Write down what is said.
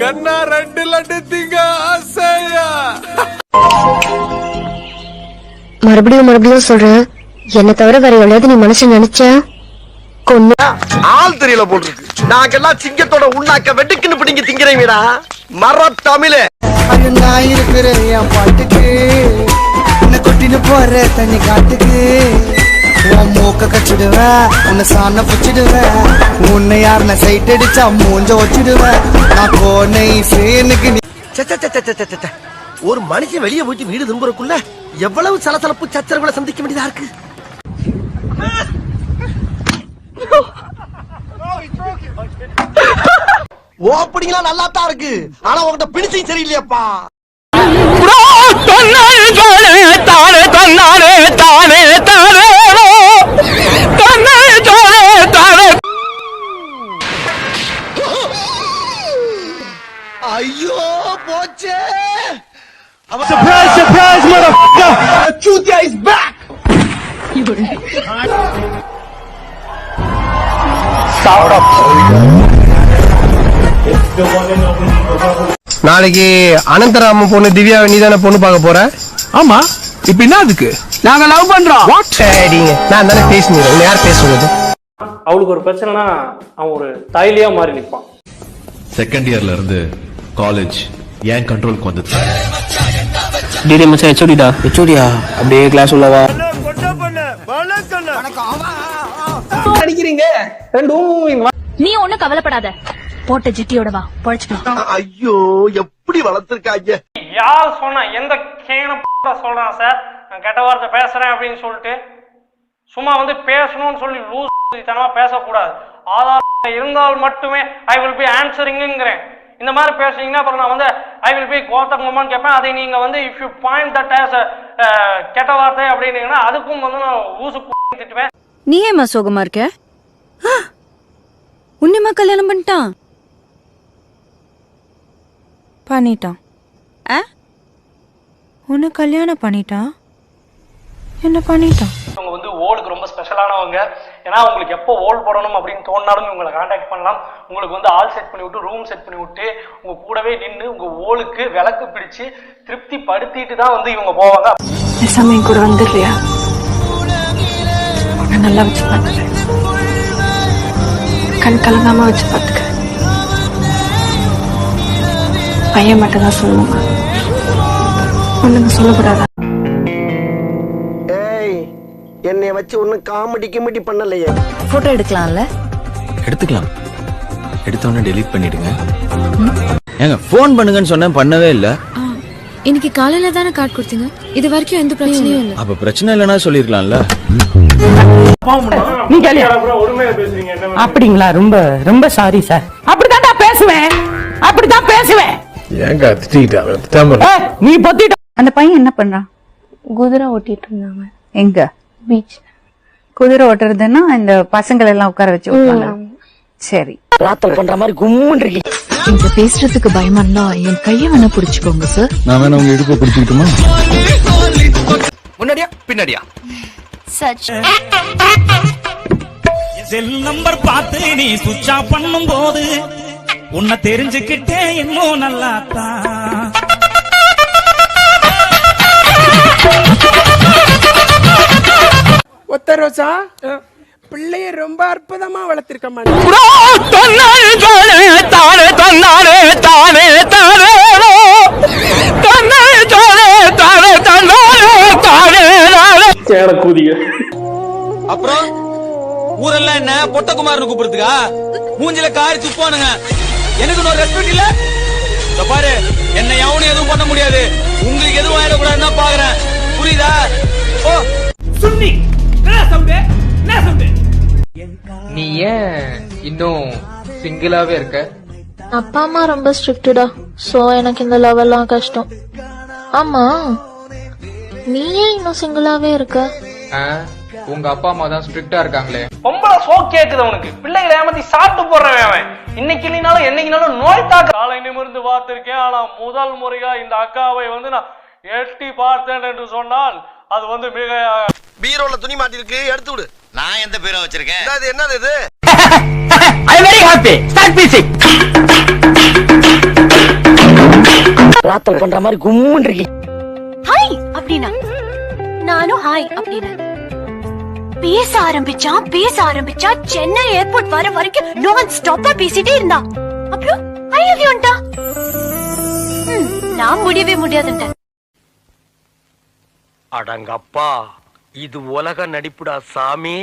கண்ணா 2 லட்டு திங்க ஆசையா. மறுபடியும் சொல்றேன், என்ன தவிர வேற எவ்வளவு நீ மனுஷன் நினைச்ச கொன்னு ஆள் தெரியல போல் இருக்கு. நாங்கெல்லாம் சிங்கத்தோட உண்ணாக்க வெட்டுக்குன்னு பிடிங்க திங்கிறீங்கடா மர தமிழே. நான் இருக்கிறேன் என் பாட்டுக்கு, உன்னை கொட்டின்னு போற தண்ணி காட்டுக்கு. உன் மூக்க கச்சிடுவேன், உன்னை சாண புச்சிடுவேன். உன்னை யாருன சைட் அடிச்சா மூஞ்ச வச்சிடுவேன். நான் போனை சேனுக்கு ஒரு மனுஷன் வெளியே போயிட்டு வீடு திரும்புறக்குள்ள எவ்வளவு சலசலப்பு சச்சரவுகளை சந்திக்க வேண்டியதா இருக்கு. ஓப்பனிங்லாம் நல்லா தான் இருக்கு, ஆனா உங்ககிட்ட பிடிச்சும் சரியில்லையாப்பா. ஐயோ போச்சே. Surprise, surprise, motherfucker! Chutia is back! நாளைக்கு அனந்தராம பொண்ணு திவ்யா நீதான பொண்ணு பார்க்க போற? ஆமா, இப்ப என்ன அதுக்கு? நாங்க லவ் பண்றோம். நான் தானே பேசுனேன், உன்னை யார் பேசுறது? அவளுக்கு ஒரு பிரச்சனைனா அவன் ஒரு தாயிலியா மாறி நிற்பான். செகண்ட் இயர்ல இருந்து காலேஜ் ஏன் கண்ட்ரோலுக்கு வந்தது? டிடி மச்சான் ஹெச்ஓடியா அப்படியே கிளாஸ் உள்ளவா அடிக்கிறீங்க ரெண்டும். நீ ஒண்ணு கவலைப்படாத, போட்ட ஜிட்டியோட வா பொழைச்சுக்கலாம். ஐயோ எப்படி வளர்த்திருக்காங்க. யார் சொன்னா, எந்த கேன சொல்றான் சார் நான் கெட்ட வார்த்தை பேசுறேன் அப்படின்னு சொல்லிட்டு? சும்மா வந்து பேசணும்னு சொல்லி லூஸ் தனமா பேசக்கூடாது. ஆதாரம் இருந்தால் மட்டுமே ஐ வில் பி ஆன்சரிங்கிறேன். இந்த மாதிரி பேசுறீங்கன்னா அப்புறம் நான் வந்து ஐ வில் பி கோத்தங்கம்மான்னு கேட்பேன். அதை நீங்க வந்து if you point that as கெட்ட வார்த்தை அப்படின்னீங்கன்னா அதுக்கும் வந்து நான் ஊசு திட்டுவேன். நீ ஏமா சோகமா இருக்க? உன்னியமா கல்யாணம் பண்ணிட்டான்? உன்னை கல்யாணம் பண்ணிட்டான்? என்ன பண்ணிட்டான்? இவங்க வந்து ஓலுக்கு ரொம்ப ஸ்பெஷலானவங்க. ஏன்னா உங்களுக்கு எப்போ ஓல் போடணும் அப்படின்னு தோணினாலும் உங்களை கான்டாக்ட் பண்ணலாம். உங்களுக்கு வந்து ஆல் செட் பண்ணி விட்டு, ரூம் செட் பண்ணி விட்டு, உங்க கூடவே நின்று உங்க ஓலுக்கு விளக்கு பிடிச்சு திருப்தி படுத்திட்டு தான் வந்து இவங்க போவாங்க. சமயம் கூட வந்துடுறியா? நல்லா வச்சு பார்த்துக்கிறேன், கண் கலங்காம வச்சு பார்த்துக்கிறேன். பையன் மட்டும் தான் சொல்லுவாங்க, ஒண்ணுங்க சொல்லக்கூடாதா? என்னை வச்சு ஒன்னும் காமெடி கிமெடி பண்ணலையே. போட்டோ எடுக்கலாம்ல? எடுத்துக்கலாம். எடுத்தோன்னே டெலீட் பண்ணிடுங்க. ஏங்க ஃபோன் பண்ணுங்கன்னு சொன்னேன், பண்ணவே இல்ல. இன்னைக்கு காலையில தானே கார்டு கொடுத்தீங்க, இது வரைக்கும் எந்த பிரச்சனையும் இல்ல. அப்ப பிரச்சனை இல்லைன்னா சொல்லிருக்கலாம்ல. அப்படிங்களா? ரொம்ப ரொம்ப சாரி சார். அப்படிதான் பேசுவேன். ஏங்க திட்டிட்டா நீ பொத்திட்ட. அந்த பையன் என்ன பண்றான்? குதிரை ஓட்டிட்டு இருந்தாங்க. எங்க? பீச். குதிரை ஓட்டுறதுன்னா இந்த பசங்களை எல்லாம் உட்கார வச்சு ஓட்டுவாங்க. சரி, ராத்தல் பண்ற மாதிரி கும்முன்னு இருக்கு. இங்க பேசுறதுக்கு பயமா இருந்தா என் கைய வேணா புடிச்சுக்கோங்க சார். நான் வேணா உங்க இடுப்பை பிடிச்சிக்கிட்டுமா? முன்னாடியா பின்னாடியா? சச் செல் நம்பர் பார்த்து நீ சுவிட்ச் ஆஃப் பண்ணும் போது உன்னை தெரிஞ்சுக்கிட்டே இன்னும் நல்லாத்தான். ஒத்த ரோசா பிள்ளைய ரொம்ப அற்புதமா வளர்த்திருக்க மாட்டேன். அப்புறம் ஊரெல்லாம் என்ன பொட்டகுமார்னு கூப்பிடுறதுக்கா? மூஞ்சில காரி துப்பானுங்க. எனக்கு ஒரு ரெஸ்பெக்ட் இல்ல. பாரு, என்ன எவனும் எதுவும் பண்ண முடியாது. உங்களுக்கு எதுவும் ஆயிடக்கூடாதுன்னு தான் பாக்குறேன். புரியுதா? ஓ சுன்னி நீ ஏன் இன்னும் சிங்கிளாவே இருக்க? அப்பா அம்மா ரொம்ப ஸ்ட்ரிக்ட்டா, சோ எனக்கு இந்த லவ் எல்லாம் கஷ்டம். ஆமா, நீ ஏன் இன்னும் சிங்கிளாவே இருக்க? உங்க அப்பா அம்மா தான் ஸ்ட்ரிக்ட்டா இருக்காங்களே. பொம்பளை சோ கேக்குது அவனுக்கு. பிள்ளைகளை ஏமாத்தி சாப்பிட்டு போடுறவன் அவன். இன்னைக்கு இல்லைனாலும் என்னைக்குனாலும் நோய் தாக்க. காலை நிமிர்ந்து பார்த்திருக்கேன், ஆனா முதல் முறையா இந்த அக்காவை வந்து நான் எட்டி பார்த்தேன் என்று சொன்னால் அது வந்து மிக. பீரோல துணி மாட்டி இருக்கு, எடுத்து விடு. நான் எந்த பீரோ வச்சிருக்கேன்? என்னது இது? I very happy. Start music. பிரார்த்தனை பண்ற மாதிரி கும்முன்னு இருக்கு. ஹாய் அப்படின்னா நானும் ஹாய் அப்படின்னா பேச ஆரம்பிச்சா சென்னை ஏர்போர்ட் வர வரைக்கும் நான் ஸ்டாப்பா பேசிட்டே இருந்தா. அப்புறம் ஐ லவ் யூன்டா. நான் முடியவே முடியாதுன்ட்டேன். அடங்கப்பா, இது உலக நடிப்புடா சாமி.